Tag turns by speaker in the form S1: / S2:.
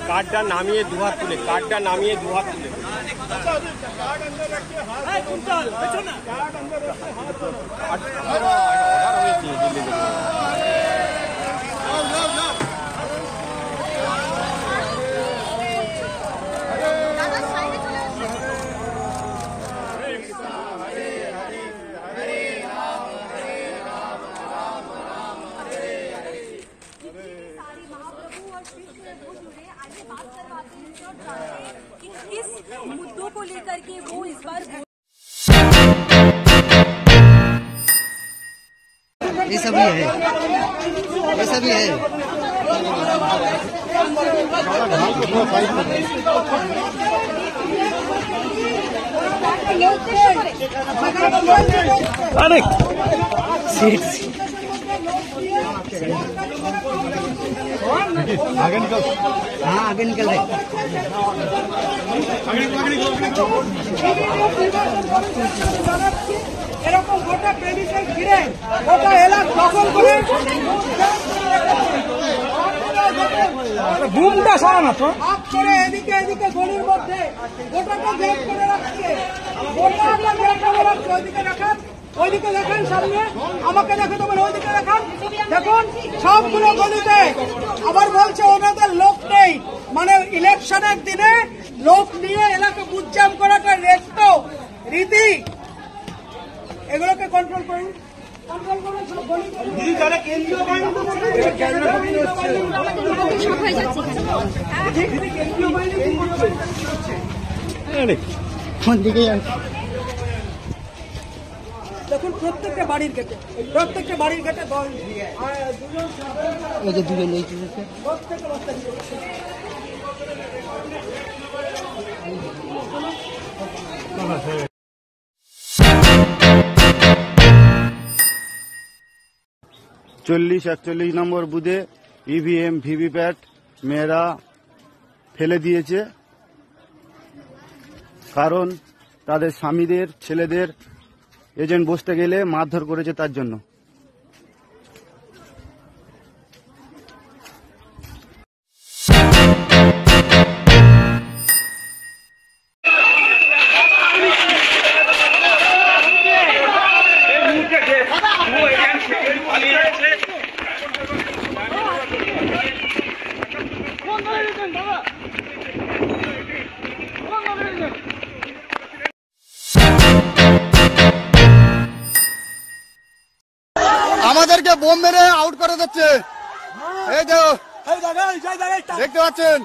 S1: कार्डटा नामिए दुहात तुले कार्डटा नामिए दुहात तुले
S2: किस मुद्दों को लेकर के वो इस बार
S3: ये सभी है, ये सभी है।
S4: अरे
S3: आगे निकल, हाँ आगे निकल रहे।
S5: এরকম গোটা প্রেমিসের ঘিরে গোটা এলাকা দখল করে ঘুমটা সারানো তো আপ করে এদিকে এদিকে গলির মধ্যে গোটাটা জ্যাম করে রাখছে গোটাটা জ্যাম করে রাখছে ওইদিকে রাখান ওইদিকে দেখান সামনে আমাকে দেখো তোমার ওইদিকে দেখান দেখুন সবগুলো গলিতে আবার বলছে ওনাদের লোক নেই মানে ইলেকশনের দিনে লোক নিয়ে এলাকা বুঝজাম করাটা রেস্টো রীতি এগুলোকে কন্ট্রোল করুন কন্ট্রোল করুন সব গলি দিদি যারা কেন্দ্রীয় বাহিনী সব হয়ে যাচ্ছে এখানে কেন্দ্রীয় বাহিনী কি করছে
S3: কোন দিকে
S5: দেখুন প্রত্যেকটা বাড়ির গেটে দল আর দুজন
S3: ওই যে দুজন এই
S5: প্রত্যেকটা রাস্তা
S6: চল্লিশ 41 নম্বর বুথে ইভিএম ভিভিপ্যাট মেয়েরা ফেলে দিয়েছে কারণ তাদের স্বামীদের ছেলেদের এজেন্ট বসতে গেলে মারধর করেছে তার জন্য। আমাদেরকে বোম মেরে আউট করে দিচ্ছে এই দেখতে পাচ্ছেন